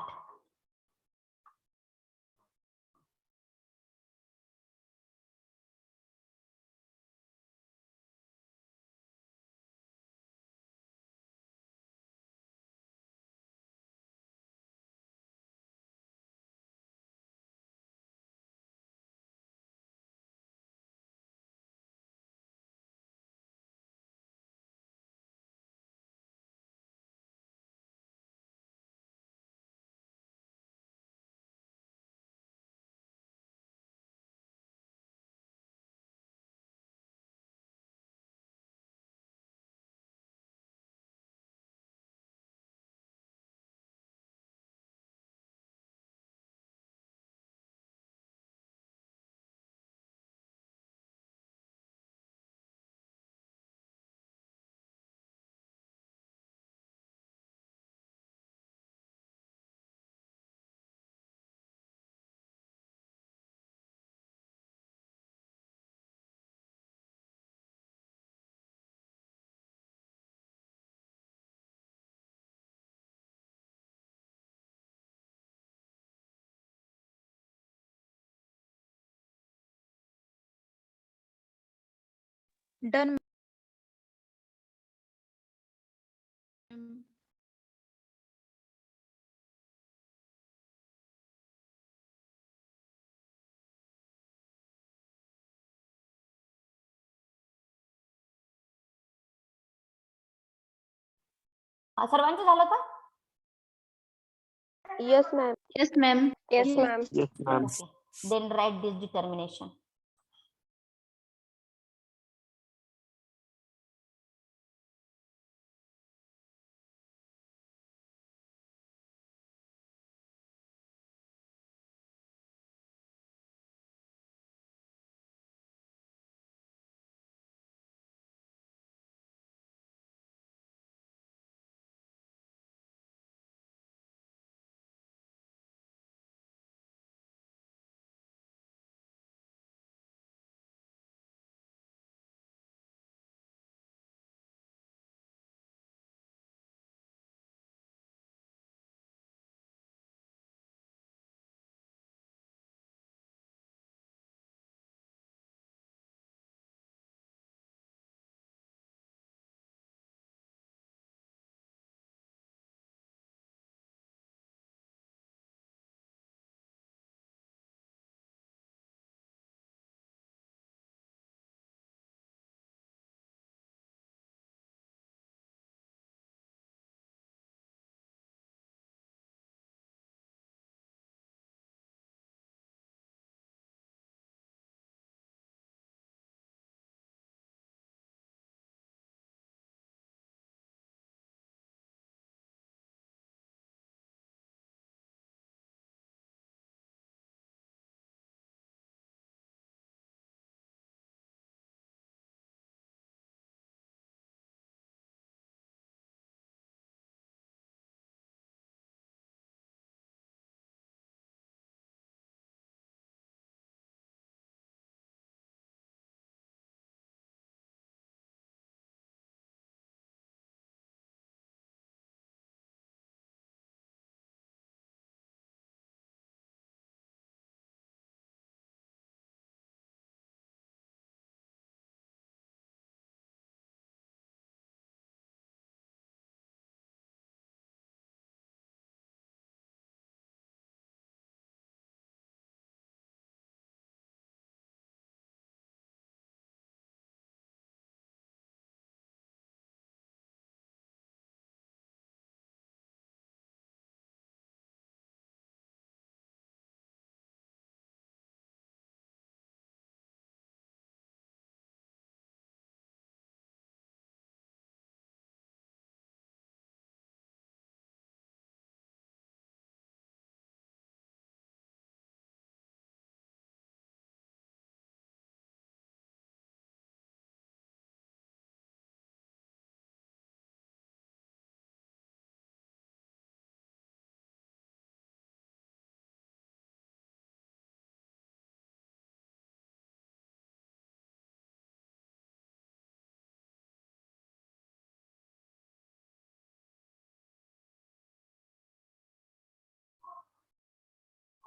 E: Done.
A: सर्वांचं झालं का?
E: Yes, ma'am.
C: Yes, ma'am.
E: Yes, ma'am.
D: Yes, ma'am.
A: Okay. Then write this determination.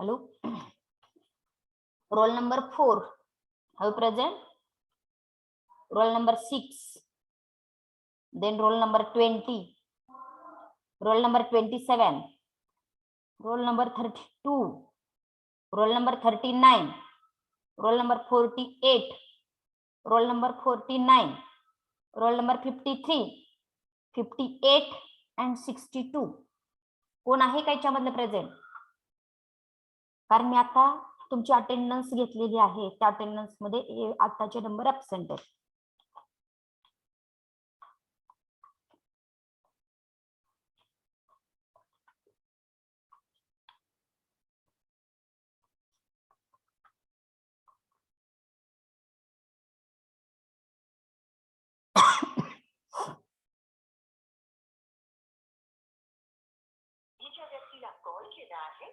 A: Hello. Roll number 4. Are you present? Roll number 6. Then roll number 20. Roll number 27. Roll number 32. Roll number 39. Roll number 48. Roll number 49. Roll number 53. 58 and 62. कोण आहे का याच्यामधलं present? कारण मी आता तुमची attendance घेतलेली आहे, त्या attendance मध्ये आताचे नंबर ऍब्सेंट आहेत.
B: ज्या व्यक्तीला कॉल केला आहे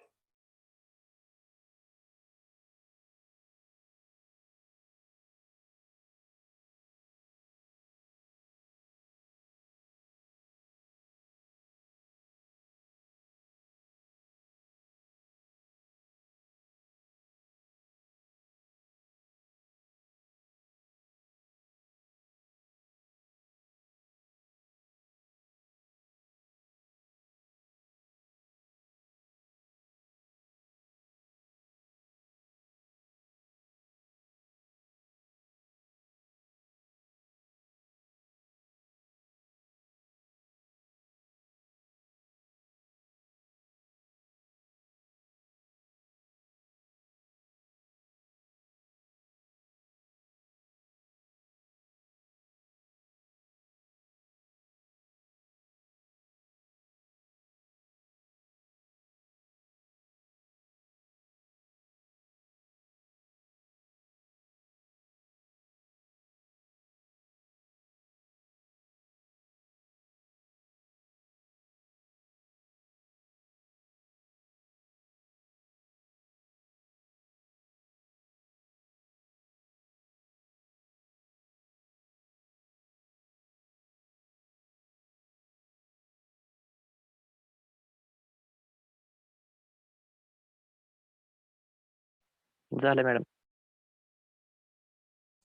D: झालं मॅडम.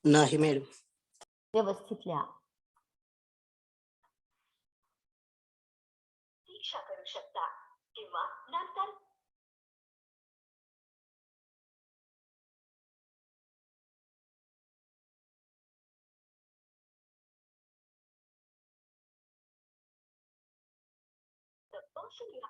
F: नाही मॅडम.
A: व्यवस्थित लिहा.
B: प्रतीक्षा करू शकता किंवा नंतर the person you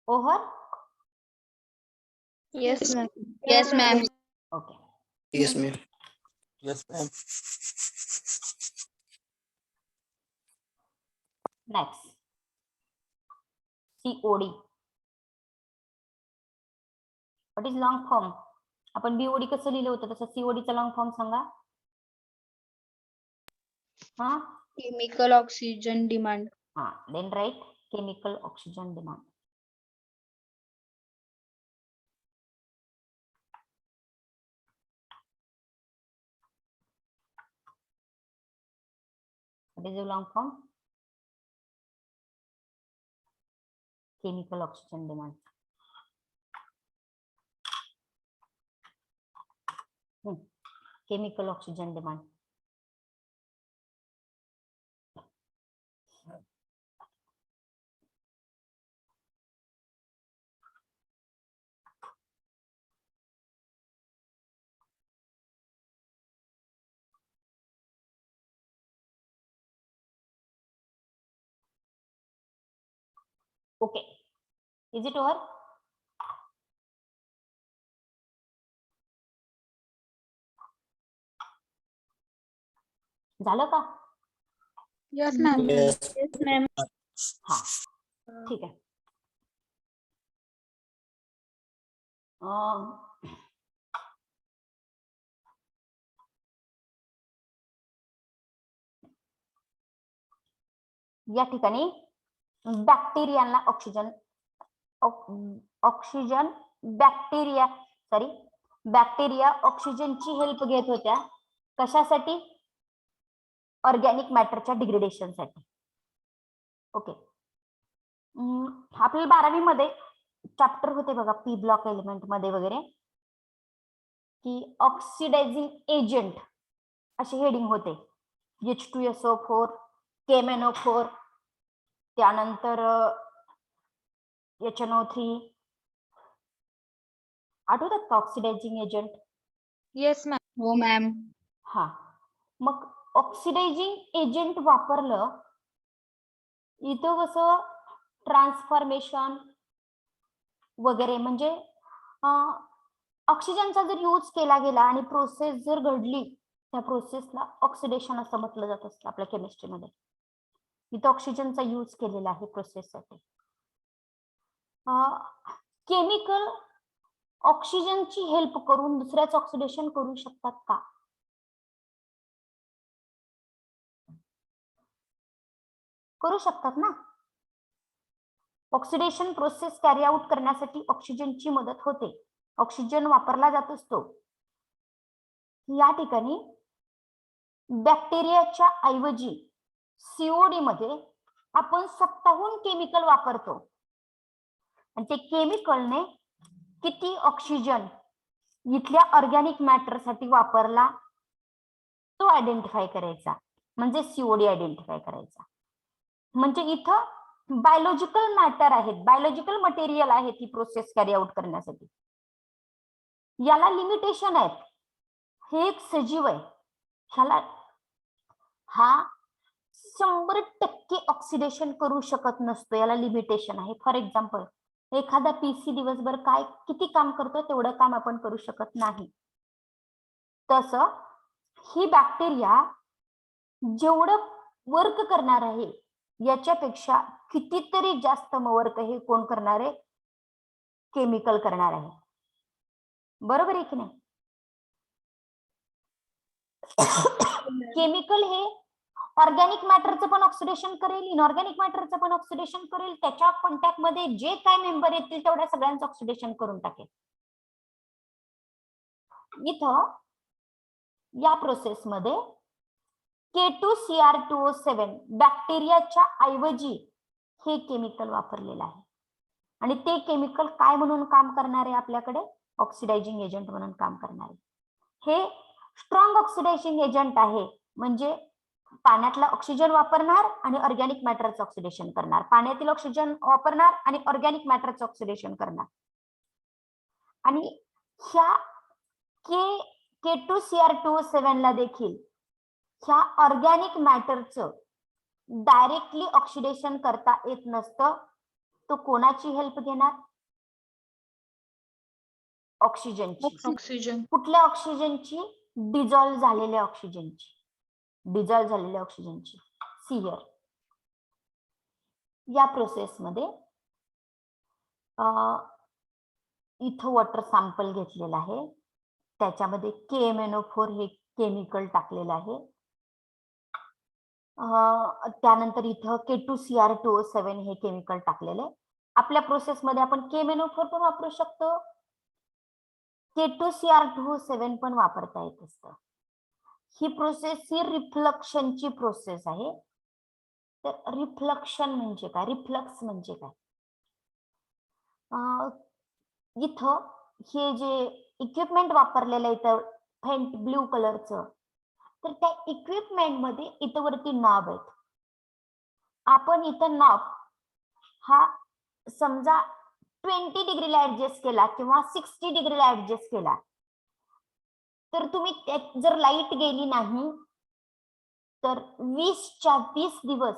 A: over.
E: Yes, ma'am.
C: Yes, ma'am.
A: Okay.
F: Yes ma'am.
D: Yes ma'am.
A: Next COD. What is long form? आपण BOD कसं लिहिलं होतं तसं COD चा लॉंग फॉर्म सांगा. हा
C: chemical oxygen demand.
A: हा then write chemical oxygen demand. What is the long form? Chemical oxygen demand. Chemical oxygen demand. Okay. Is it over? झालं का?
E: Yes, ma'am.
D: Yes.
C: Yes, ma'am.
A: हा ठीक आहे. या ठिकाणी बॅक्टेरियाला बॅक्टेरिया ऑक्सिजनची हेल्प घेत होत्या. कशासाठी? ऑर्गॅनिक मॅटरच्या डिग्रेडेशन साठी. ओके. आपल्याला 12वी मध्ये चॅप्टर होते बघा पी ब्लॉक एलिमेंट मध्ये वगैरे की ऑक्सिडायझिंग एजंट असे हेडिंग होते. H2SO4, KMnO4, त्यानंतर HNO3. आठवतात का ऑक्सिडायझिंग एजंट?
E: Yes, ma'am.
C: हो मॅम.
A: हा मग ऑक्सिडायझिंग एजंट वापरलं इथं कसं ट्रान्सफॉर्मेशन वगैरे म्हणजे ऑक्सिजनचा जर यूज केला गेला आणि प्रोसेस जर घडली त्या प्रोसेसला ऑक्सिडेशन असं म्हटलं जात असतं आपल्या केमिस्ट्रीमध्ये. इथं ऑक्सिजनचा यूज केलेला आहे प्रोसेससाठी. केमिकल ऑक्सिजनची हेल्प करून दुसऱ्याच ऑक्सिडेशन करू शकतात का? करू शकतात ना. ऑक्सिडेशन प्रोसेस कॅरी आउट करण्यासाठी ऑक्सिजनची मदत होते. ऑक्सिजन वापरला जात असतो. या ठिकाणी बॅक्टेरियाच्या ऐवजी सीओडी मध्ये आपण स्वतःहून केमिकल वापरतो आणि ते केमिकलने किती ऑक्सिजन इथल्या ऑर्गॅनिक मॅटर साठी वापरला तो आयडेंटिफाय करायचा म्हणजे सीओडी आयडेंटिफाय करायचा. म्हणजे इथं बायोलॉजिकल मॅटर आहेत, बायोलॉजिकल मटेरियल आहे ती प्रोसेस कॅरी आउट करण्यासाठी. याला लिमिटेशन आहेत. हे एक सजीव आहे, ह्याला हा 100% ऑक्सिडेशन करू शकत नसतो, याला लिमिटेशन आहे. फॉर एक्झाम्पल एखादा पीसी दिवसभर किती काम करतो तेवढं काम आपण करू शकत नाही. तसं ही बॅक्टेरिया जेवढं वर्क करणार आहे याच्यापेक्षा कितीतरी जास्त वर्क हे कोण करणार आहे? केमिकल करणार आहे. बरोबर आहे की नाही? केमिकल हे ऑर्गॅनिक मॅटरचं पण ऑक्सिडेशन करेल, इनऑर्गॅनिक मॅटरचं पण ऑक्सिडेशन करेल. त्याच्या कॉन्टॅक्ट मध्ये जे काय मेंबर येतील तेवढ्या सगळ्यांचं ऑक्सिडेशन करून टाकेल. इथं या प्रोसेस मध्ये K2Cr2O7 बॅक्टेरियाच्या ऐवजी हे केमिकल वापरलेलं आहे आणि ते केमिकल काय म्हणून काम करणार आहे? आपल्याकडे ऑक्सिडायझिंग एजंट म्हणून काम करणार आहे. हे स्ट्रॉंग ऑक्सिडायझिंग एजंट आहे म्हणजे पाण्यातला ऑक्सिजन वापरणार आणि ऑर्गॅनिक मॅटरचं ऑक्सिडेशन करणार, पाण्यातील ऑक्सिजन वापरणार आणि ऑर्गॅनिक मॅटरचं ऑक्सिडेशन करणार. आणि ह्या K2Cr2O7 ला देखील ह्या ऑर्गॅनिक मॅटरचं डायरेक्टली ऑक्सिडेशन करता येत नसतं. तो कोणाची हेल्प घेणार? ऑक्सिजनची.
C: ऑक्सिजन.
A: कुठल्या ऑक्सिजनची? डिझॉल्व्ह झालेल्या ऑक्सिजनची. डिझॉल्व्ह झालेल्या ऑक्सिजनची. सियर या प्रोसेस मध्ये इथं वॉटर सॅम्पल घेतलेला आहे, त्याच्यामध्ये KMnO4 हे केमिकल टाकलेलं आहे त्यानंतर इथं K2Cr2O7 हे केमिकल टाकलेलं आहे. आपल्या प्रोसेसमध्ये आपण KMnO4 पण वापरू शकतो, K2Cr2O7 पण वापरता येत असतं. ही प्रोसेस ही रिफ्लक्शनची प्रोसेस आहे. तर रिफ्लक्शन म्हणजे काय, रिफ्लक्स म्हणजे काय? इथं हे जे इक्विपमेंट वापरलेलं आहे इथं फेंट ब्ल्यू कलरचं, तर त्या इक्विपमेंट मध्ये इथं वरती नॉब आहेत. आपण इथं नॉब हा समजा 20 डिग्रीला ऍडजस्ट केला किंवा 60 डिग्रीला ऍडजस्ट केला, तर तुम्ही जर लाईट गेली नाही तर 20च्या 20 दिवस,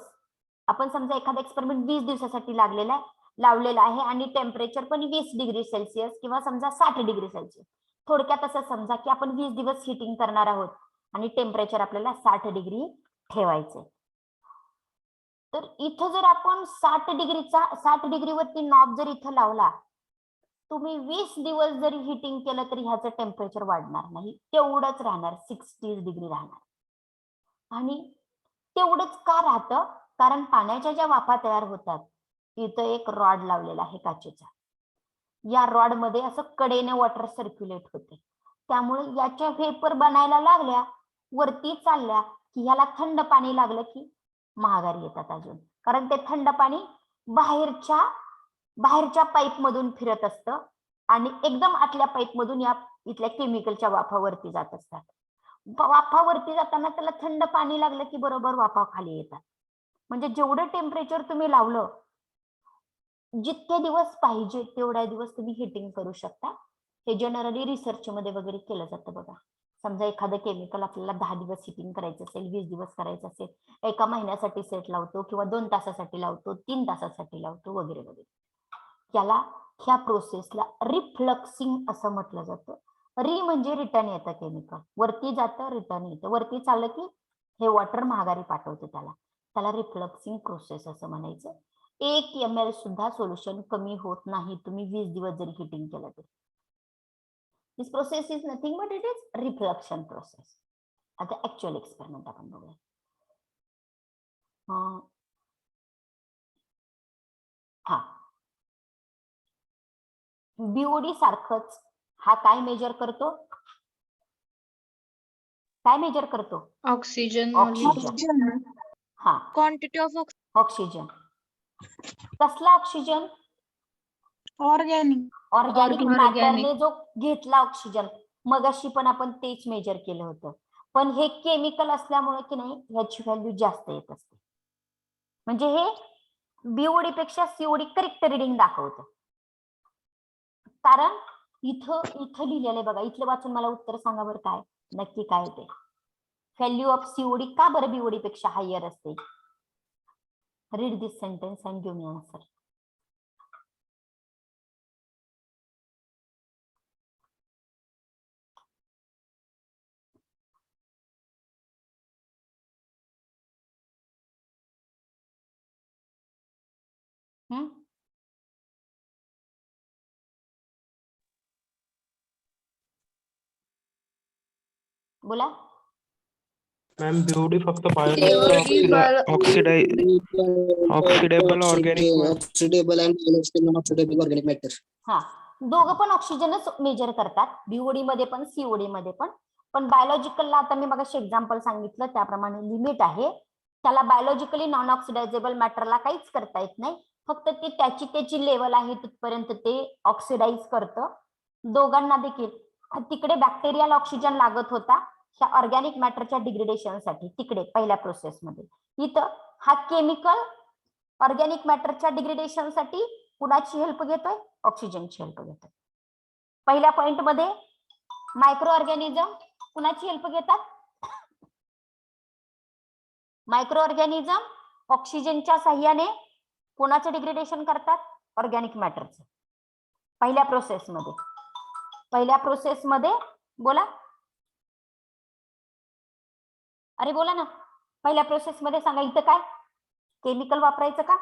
A: आपण समजा एखादा एक्सपेरिमेंट 20 दिवसासाठी लावलेला आहे आणि टेम्परेचर पण 20 डिग्री सेल्सिअस किंवा समजा 60 डिग्री सेल्सिअस. थोडक्यात असं समजा की आपण 20 दिवस हिटिंग करणार आहोत आणि टेम्परेचर आपल्याला 60 डिग्री ठेवायचे. तर इथं जर आपण 60 डिग्रीवरती नॉब जर इथं लावला, तुम्ही 20 दिवस जरी हिटिंग केलं तरी ह्याचं टेम्परेचर वाढणार नाही, तेवढंच राहणार, 60 डिग्री राहणार. आणि तेवढंच का राहतं? कारण पाण्याच्या ज्या वाफा तयार होतात, इथं एक रॉड लावलेला आहे काचेचा. या रॉड मध्ये असं कडेने वॉटर सर्क्युलेट होते, त्यामुळे याच्या व्हेपर बनायला लागल्या, वरती चालल्या की ह्याला थंड पाणी लागलं की महागारी येतात अजून, कारण ते थंड पाणी बाहेरच्या पाईप मधून फिरत असतं आणि एकदम आतल्या पाईप मधून या इथल्या केमिकलच्या वाफावरती जात असतात. वाफावरती जाताना त्याला थंड पाणी लागलं की बरोबर वाफा खाली येतात. म्हणजे जेवढं टेम्परेचर तुम्ही लावलं, जितके दिवस पाहिजे तेवढ्या दिवस तुम्ही हिटिंग करू शकता. हे जनरली रिसर्च मध्ये वगैरे केलं जातं बघा. समजा एखादं केमिकल आपल्याला 10 दिवस हिटिंग करायचं असेल, 20 दिवस करायचं असेल, एका महिन्यासाठी सेट लावतो किंवा 2 तासासाठी लावतो, 3 तासासाठी लावतो वगैरे वगैरे. याला ह्या प्रोसेसला रिफ्लक्सिंग असं म्हटलं जातं. री म्हणजे रिटर्न येतं केमिकल, वरती जातं रिटर्न येतं, वरती चाललं की हे वॉटर महागारी पाठवते, त्याला रिफ्लक्सिंग प्रोसेस असं म्हणायचं. 1 ml सुद्धा सोल्युशन कमी होत नाही तुम्ही 20 दिवस जरी हिटिंग केलं तरी. This process is nothing but it is reflection process. आता ऍक्च्युअल एक्सपेरिमेंट आपण बघूया. हा बीओडी सारखंच हा काय मेजर करतो? काय मेजर करतो?
C: Oxygen
A: oxygen. हा,
E: क्वांटिटी ऑफ
A: ऑक्सिजन. कसला ऑक्सिजन?
E: Organic
A: organic
C: Organic.
A: मॅटरने जो घेतला ऑक्सिजन, मगाशी पण आपण तेच मेजर केलं होतं. पण हे केमिकल असल्यामुळे की नाही ह्याची व्हॅल्यू जास्त येत असते. म्हणजे हे बीओडी पेक्षा सीओडी करेक्ट रिडिंग दाखवतं. कारण इथं लिहिलेलं बघा, इथलं वाचून मला उत्तर सांगा बरं, काय नक्की काय ते. व्हॅल्यू ऑफ सीओडी का बरं बीओडी पेक्षा हायर असते? Read this sentence and give me answer. बोला.
F: मॅम बीओडी फक्त
G: ऑक्सिडेबल
F: ऑर्गॅनिक
G: अँड ऑक्सिडेबल ऑर्गॅनिक मॅटर.
A: हा, दोघं पण ऑक्सिजनच मेजर करतात, बीओडी मध्ये पण सीओडी मध्ये पण. पण बायोलॉजिकलला आता मी मगाशी एक्झाम्पल सांगितलं त्याप्रमाणे लिमिट आहे. त्याला बायोलॉजिकली नॉन ऑक्सिडायझेबल मॅटरला काहीच करता येत नाही, फक्त ती त्याची लेवल आहे तिथपर्यंत ते ऑक्सिडाइज करतं. दोघांना देखील तिकडे बॅक्टेरियल ऑक्सिजन लागत होता ह्या ऑर्गॅनिक मॅटरच्या डिग्रेडेशनसाठी तिकडे पहिल्या प्रोसेसमध्ये. इथं हा केमिकल ऑर्गॅनिक मॅटरच्या डिग्रेडेशनसाठी कुणाची हेल्प घेतोय? ऑक्सिजनची हेल्प घेतोय. पहिल्या पॉइंट मध्ये मायक्रो ऑर्गॅनिझम कुणाची हेल्प घेतात? मायक्रो ऑर्गॅनिझम ऑक्सिजनच्या साह्याने कोणाचं डिग्रेडेशन करतात? ऑर्गॅनिक मॅटरचं. पहिल्या प्रोसेसमध्ये बोला, अरे बोला ना. पहिल्या प्रोसेसमध्ये सांगा, इथं काय केमिकल वापरायचं का?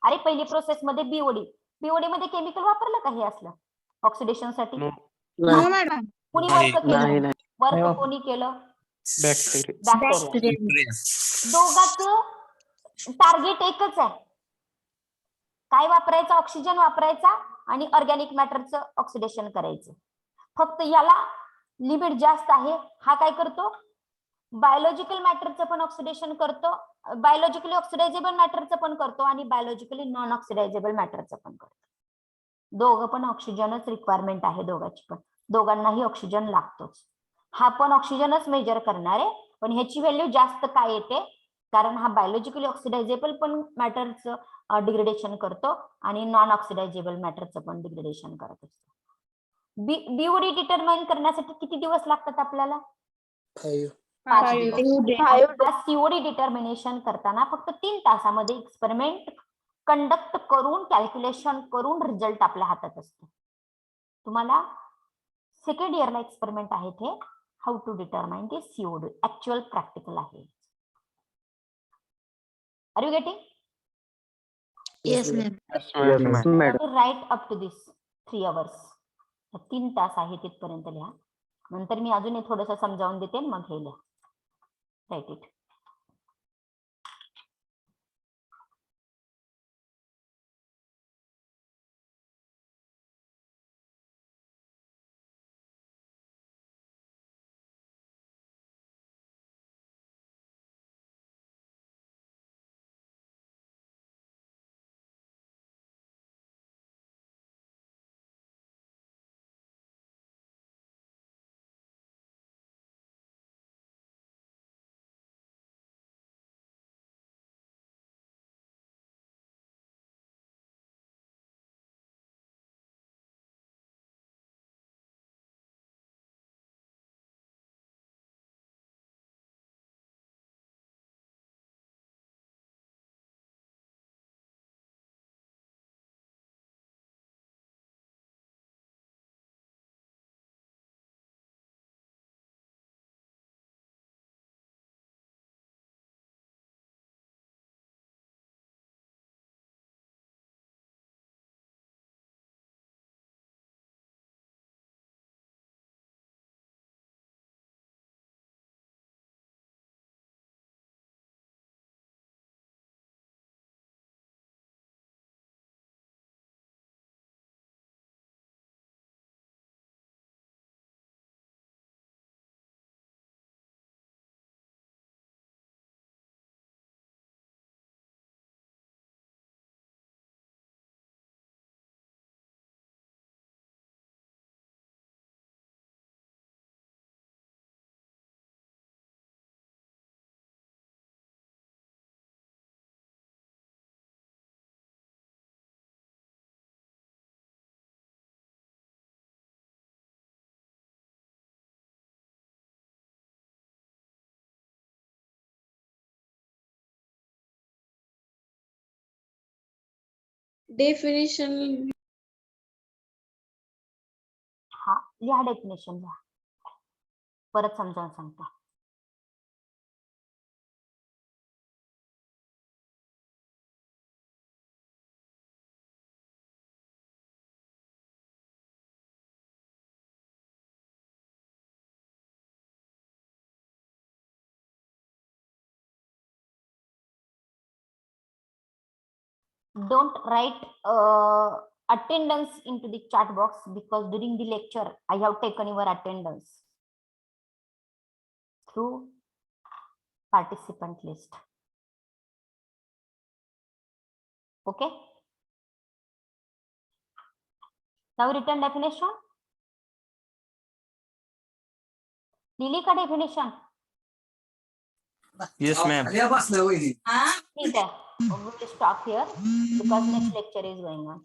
A: अरे पहिली प्रोसेस मध्ये बीओडी मध्ये केमिकल वापरलं का हे असलं ऑक्सिडेशन साठी?
E: हो मॅडम.
A: कुणी
F: नाही.
A: वर्क
D: नाही
A: केलं?
D: नाही
A: वर्क कोणी केलं?
F: बॅक्टेरिया.
A: बॅक्टेरिया. दोघांचं टार्गेट एकच आहे. काय वापरायचं? ऑक्सिजन वापरायचा आणि ऑर्गॅनिक मॅटरचं ऑक्सिडेशन करायचं. फक्त याला लिमिट जास्त आहे. हा काय करतो? बायोलॉजिकल मॅटरचं पण ऑक्सिडेशन करतो, बायोलॉजिकली ऑक्सिडायझेबल मॅटरचं पण करतो आणि बायोलॉजिकली नॉन ऑक्सिडायझेबल मॅटरचं पण करतो. दोघं पण ऑक्सिजनच रिक्वायरमेंट आहे दोघांची पण. दोघांनाही ऑक्सिजन लागतोच. हा पण ऑक्सिजनच मेजर करणार आहे, पण ह्याची व्हॅल्यू जास्त काय येते? कारण हा बायोलॉजिकली ऑक्सिडायझेबल पण मॅटरचं डिग्रेडेशन करतो आणि नॉन ऑक्सिडायझेबल मॅटरचं पण डिग्रेडेशन करत असतो. बीओडी डिटरमाइन करण्यासाठी किती दिवस लागतात आपल्याला?
F: 5.
A: 5 दिवस. सीओडी डिटर्मिनेशन करताना फक्त 3 तासामध्ये एक्सपेरिमेंट कंडक्ट करून कॅल्क्युलेशन करून रिझल्ट आपल्या हातात असतो. तुम्हाला सेकंड इयरला एक्सपेरिमेंट आहे ते how to determine the COD. Actual practical आहे. Are you getting?
C: Yes, ma'am.
D: Madam.
A: Write up to this 3 hours. 3 तास आहे तिथपर्यंत लिहा. नंतर मी अजून थोडंसं समजावून देते मग हे लिहा. Write it.
E: Definition.
A: हा लिहा डेफिनेशन लिहा. परत समजावून सांगतो. Don't write attendance into the chat box because during the lecture I have taken your attendance through participant list. Okay. Now written definition. लिहिली का definition?
D: Yes, ma'am.
A: ठीक आहे. We will stop here because next lecture is going on.